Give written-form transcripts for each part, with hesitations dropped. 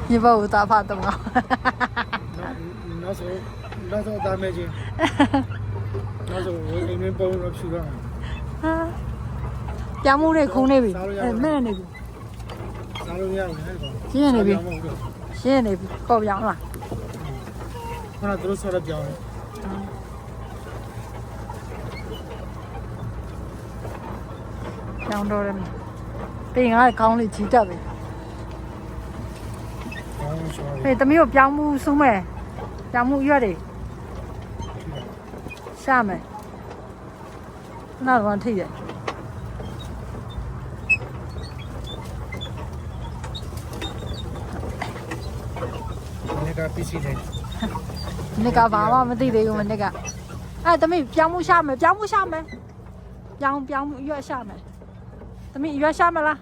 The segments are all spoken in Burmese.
你把我打怕懂了。那时候大没劲，那时候我里面包了皮了。啊，家母的空那边，妹那边，啥都样，现在那边，现在那边搞不样了。那都是烧的标的。讲到了没？别俺讲的记得呗。哎，都没有边牧送没？边牧约的，下没？那地方退的。那个必须的。那个娃娃们对的，我们那个。哎，咱们边牧下没？边牧下没？边牧约下没？咱们约下没了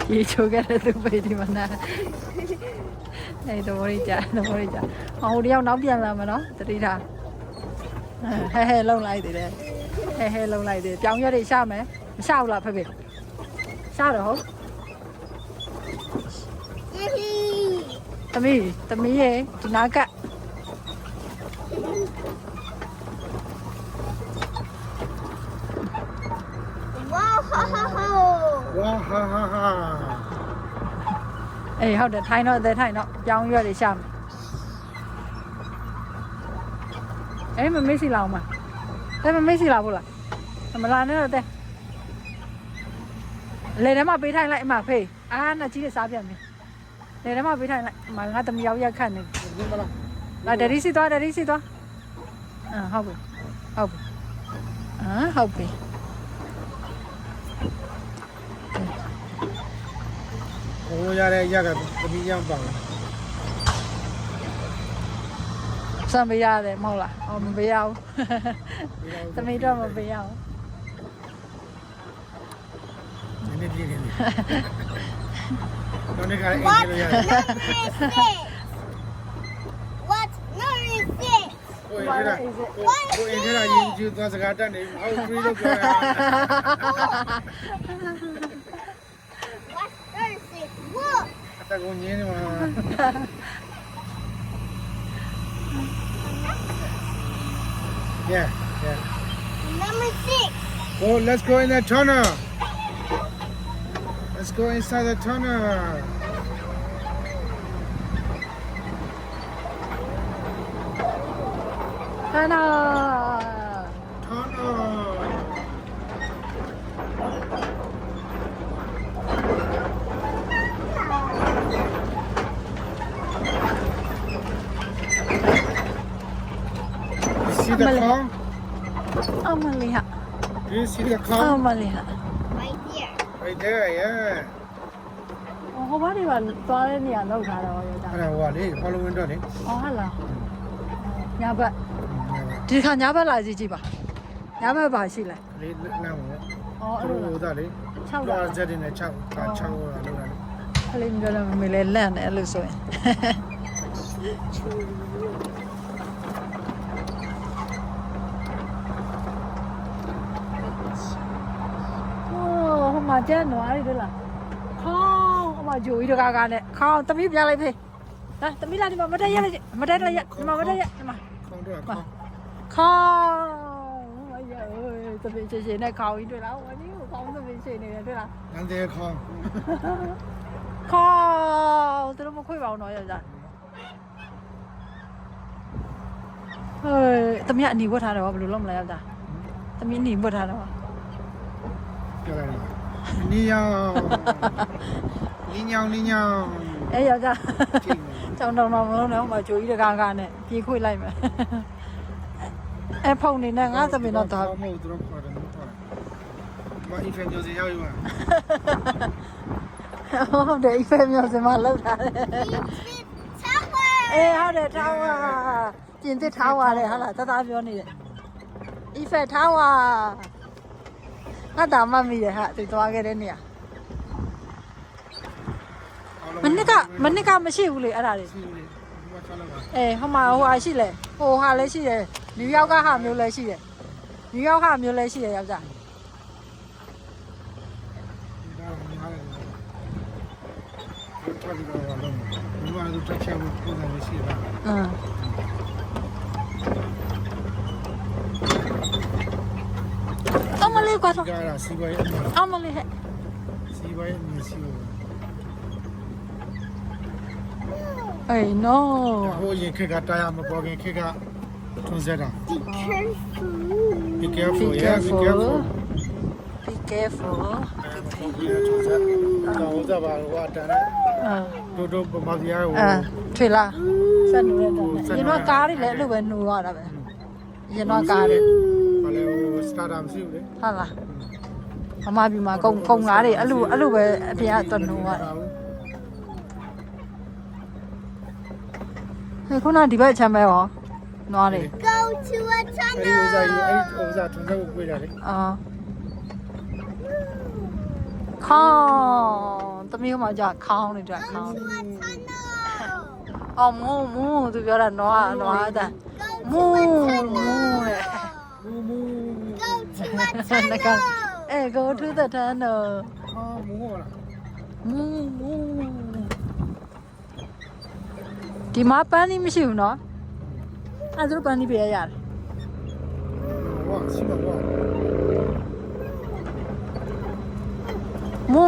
？ये छोके रहे तो बैठी बना नहीं तो बोली जा हाँ उड़िया नाव दिया ना मनो तरी था है lâu lại दे है lâu lại they cháu nhớ đi sao mẹ sao là phải biết sao được không tami gì chị nói cả哇哈哈哈！哎，好的，太闹，cháu nhớ đi sao ấy mà mấy xì lào mà thế mà mấy xì lào là mà là nữa rồi thế lấy đó mà bị thay lại mà phê nó chỉ để sao vậy lấy đó mà bị thay lại mà ngã tầm giáo gia khăn này là để đi xí toa học học đi我家的压个不一样棒。sao bây giờ để mau là mình bây giờ tao mới cho mà bây giờ What number is this? What number is this? Ôi, thế là nhìn chưa toàn sự gạt này, ông free đâu rồi. What number is this? Look. Ta cũng nhìn mà. Yeah. Number 6. Oh, let's go in the tunnel. Let's go inside the tunnel. Tunnel. You see the car? Amalia Do you see the car? Amalia Right here. Right there, yeah. ဟိုဘာတွေပါသွားတဲ့နေရာလောက်ထားတော့ရောဒါ အဲ့ဒါဟိုကလေ follow window လေ အော်ဟာလားညာဘက်ဒီခါညာဘက်လာကြည့်ကြည့်ပါညာဘက်ပါရှိလဲ လေးလမ်းပေါ့ အော် သူ အဲ့လို တို့ဟိုသားလေ 6 သွား လား ချက်တင်နဲ့6က6ဟိုကလောက်တာလေ အဲ့လိုမျိုးလည်းမမေလဲလန့်တယ်အဲ့လိုဆိုရင်ဟိုမှာကျန်တော့အဲ့ဒီလားခေါင်းဟိုမှာဂျိုကြီးတကားကားနဲ့ခေါင်းသမီးပြလိုက်ဖေးလာသမီးလာဒီမှာမတက်ရက်လိုက်မတက်ရက်ဒီမှာမတက်ရက်ဒီမှာ ခေါင်းတော့ခေါင်း ခေါင်းအရာသမီးချေနဲ့ခေါင်းကြီးတွေ့လားဟိုကြီးကိုခေါင်းသမီးချေနေတယ်တွေ့လား နန်းတဲ့ခေါင်း ခေါင်းသူတို့မခွေပါအောင်တော့ယောက်ျားဟဲ့သမီးအနီဝတ်ထားတယ်ဘာလို့လုံးမလဲယောက်ျားသမီးအနီဝတ်ထားတယ် ပြောလိုက်တယ်နီယောင်အဲ့ယောက်ျားတောင်းမလုံးနဲ့ဟိုမှာဂျိုကြီးတကားကားနဲ့ပြေးခွေလိုက်မယ်အဲ့ဖုန်းနေနဲ့ငါသမီးတော့သွား မဟုတ်သူတို့ခေါ်တယ်မဟုတ်မအီဖန်ဂျိုစီရောက်ယူပါ ဟုတ်တယ် iPad မျိုးစမလောက်ထားတယ် Tower. အေးဟုတ်တယ်ထားဝါပြင်သစ်ထားဝါလေဟာလားတသားပြောနေတယ် iPad ထားဝါငါတာမမိတယ်ဟာသူသွားခဲ့တဲ့နေရာမနစ်ကမရှိဘူးလေအဲ့ဒါတွေအေးဟိုမှာဟိုဟာရှိလေဟိုဟာလည်းရှိတယ်နယူးယောက်ကဟာမျိုးလည်းရှိတယ်နယူးယောက်ဟာမျိုးလည်းရှိတယ်ယောက်ျား ချက်ပြီးတော့လုံးဘူးဘာလို့တစ်ချက်ကိုပုံစံမရှိတာ အောင်မလေးကွာတော့ ကားရစီပွားရေး အောင်မလေးဟဲ့ စီပွားရေးမရှိဘူး အေး no ဟိုရင်ခက်ကတာယာမပေါ်ခင်ခက်ကထွန်းဆက်တာ Be careful. Be careful, yeah, be careful. be careful တော့ကြပါတော့အတန်းနဲ့တို့ပမာပြားကို ထွေလားဆက်နူရတော့ရင်တော့ကားတွေလည်းအဲ့လိုပဲနှူရတာပဲရင်တော့ကားတွေ ဘာလဲဟိုစတာတာမရှိဘူးလေ ဟုတ်လားအမပြီမှာကုံကားတွေအဲ့လိုပဲအပြင်ကတော့နှူရတယ်ဟဲ့ခုနဒီဘက်ချမ်းပဲရောနွားတွေ Go to a အဲ့ဒီဥစားကြီး tunnel. အဲ့ဒီဥစားထွန်းဆက်ကိုပြေးတာလေ အာခေါင်းတမီးကမှကြာခေါင်းနေကြခေါင်း To a tunnel. အော်မူသူပြောတာနွားတဲ့ Go မူ to a မူ tunnel. တဲ့ မူ Go to a tunnel. အဲ go to the tunnel ဟာမူဟောလား မူဒီမှာပန်းကြီးမရှိဘူးနော်အဲ့ဒါပန်းကြီးပြရရတယ် ဟောစီမဟော မူ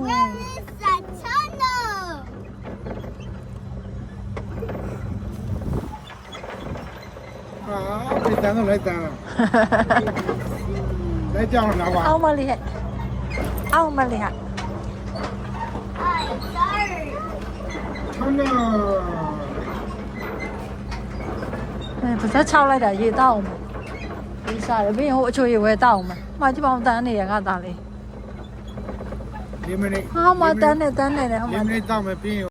Where is the tunnel? ဟာဒီတန်းတော့လိုက်တန်းလိုက်ကြောင်းလာပါ အောင်မလေးဟဲ့အောင်မလေးဟဲ့ I'm sorry. ထွန်းတော့ ပါဇက်6လိုက်တာရေတောက်အောင်ဒီစားရပြီးဟိုအချိုရေဝဲတောက်အောင်မှာကြည့်ပါဦးတန်းနေရငါသားလေး ဒီမိနစ် ဟာမတန်းနေတန်းနေတယ်ဟို ဒီ မှာ မိနစ်တောက်မယ်ပြီး